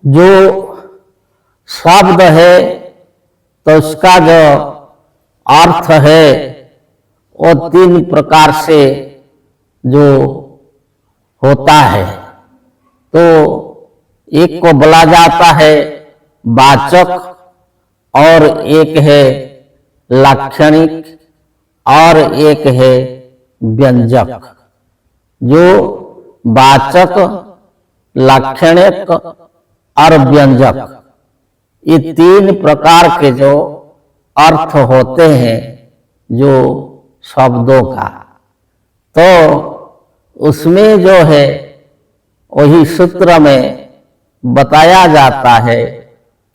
जो शब्द है तो उसका जो अर्थ है वो तीन प्रकार से जो होता है। तो एक को बोला जाता है वाचक, और एक है लाक्षणिक, और एक है व्यंजक। जो वाचक, लाक्षणिक और व्यंजक, ये तीन प्रकार के जो अर्थ होते हैं जो शब्दों का, तो उसमें जो है वही सूत्र में बताया जाता है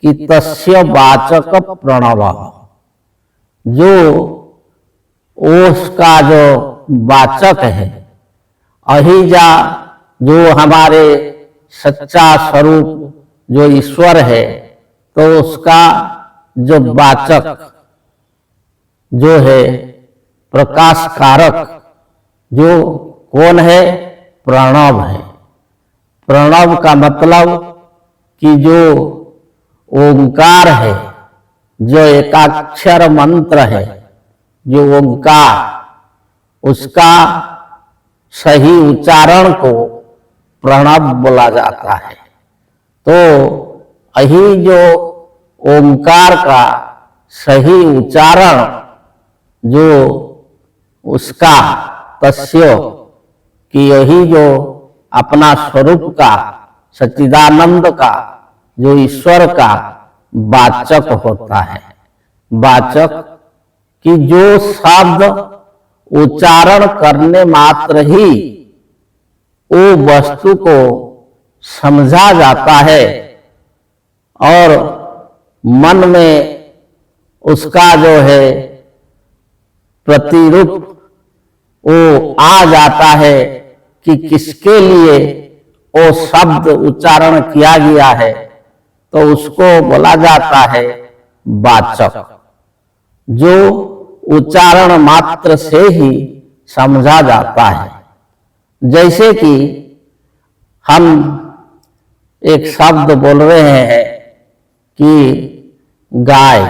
कि तस्य वाचक प्रणव, जो उसका जो वाचक है, अहिजा जो हमारे सच्चा स्वरूप जो ईश्वर है, तो उसका जो वाचक जो है प्रकाश कारक जो कौन है, प्रणव है। प्रणव का मतलब कि जो ओंकार है, जो एकाक्षर मंत्र है, जो ओंकार, उसका सही उच्चारण को प्रणव बोला जाता है। तो यही जो ओंकार का सही उच्चारण जो उसका तस्य कि यही जो अपना स्वरूप का, सच्चिदानंद का, जो ईश्वर का वाचक होता है। वाचक कि जो शब्द उच्चारण करने मात्र ही वो वस्तु को समझा जाता है और मन में उसका जो है प्रतिरूप वो आ जाता है कि किसके लिए वो शब्द उच्चारण किया गया है, तो उसको बोला जाता है वाचक। जो उच्चारण मात्र से ही समझा जाता है। जैसे कि हम एक शब्द बोल रहे हैं कि गाय,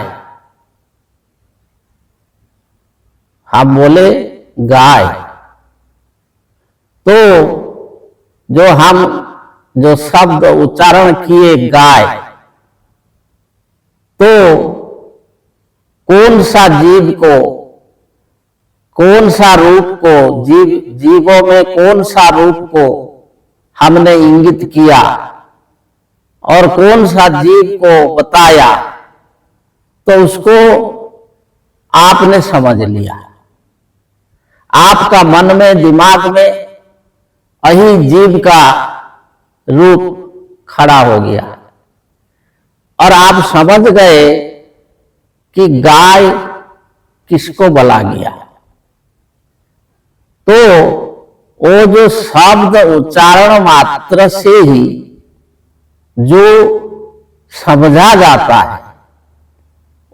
हम बोले गाय, तो जो शब्द उच्चारण किए गाय, तो कौन सा जीव को, कौन सा रूप को, जीवों में कौन सा रूप को हमने इंगित किया और कौन सा जीव को बताया, तो उसको आपने समझ लिया। आपका मन में, दिमाग में यही जीव का रूप खड़ा हो गया और आप समझ गए कि गाय किसको बोला गया। तो वो जो शब्द उच्चारण मात्र से ही जो समझा जाता है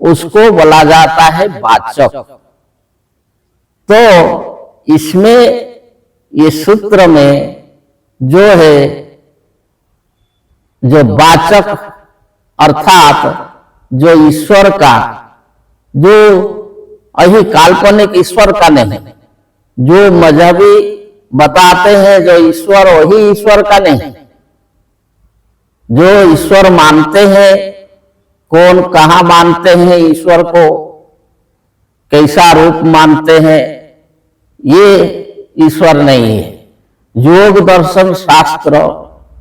उसको बोला जाता है वाचक। तो इसमें ये सूत्र में जो है जो वाचक अर्थात जो ईश्वर का, जो अही काल्पनिक ईश्वर का नहीं, जो मजहबी बताते हैं जो ईश्वर वही ईश्वर का नहीं, जो ईश्वर मानते हैं, कौन कहाँ मानते हैं ईश्वर को, कैसा रूप मानते हैं, ये ईश्वर नहीं है। योग दर्शन शास्त्र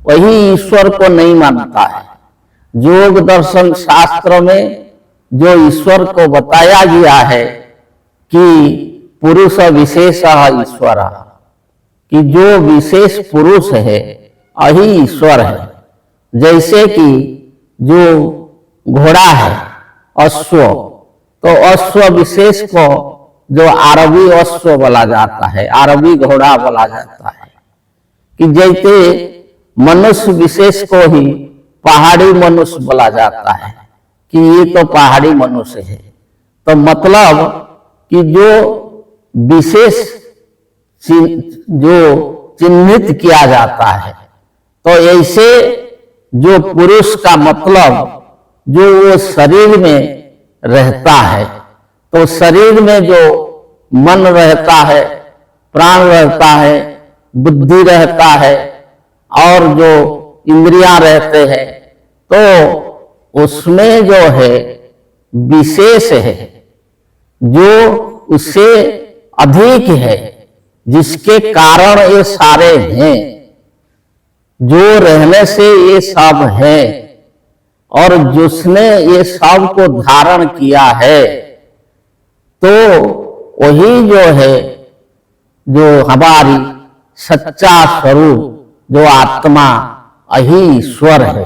वही ईश्वर को नहीं मानता है। योग दर्शन शास्त्र में जो ईश्वर को बताया गया है कि पुरुष विशेष ईश्वर, कि जो विशेष पुरुष है वही ईश्वर है। जैसे कि जो घोड़ा है अश्व, तो अश्व विशेष को जो अरबी अश्व बोला जाता है, अरबी घोड़ा बोला जाता है। कि जैसे मनुष्य विशेष को ही पहाड़ी मनुष्य बोला जाता है कि ये तो पहाड़ी मनुष्य है। तो मतलब कि जो विशेष जो चिन्हित किया जाता है, तो ऐसे जो पुरुष का मतलब जो वो शरीर में रहता है, तो शरीर में जो मन रहता है, प्राण रहता है, बुद्धि रहता है और जो इंद्रियां रहते हैं, तो उसमें जो है विशेष है, जो उससे अधिक है, जिसके कारण ये सारे हैं, जो रहने से ये सब है और जिसने ये सब को धारण किया है, तो वही जो है जो हमारी सच्चा स्वरूप जो आत्मा वही ईश्वर है।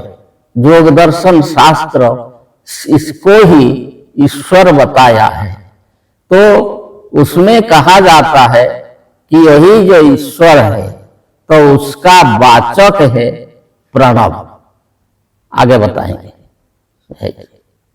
योग दर्शन शास्त्र इसको ही ईश्वर बताया है। तो उसमें कहा जाता है कि यही जो ईश्वर है, तो उसका वाचक है प्रणव। आगे बताएंगे।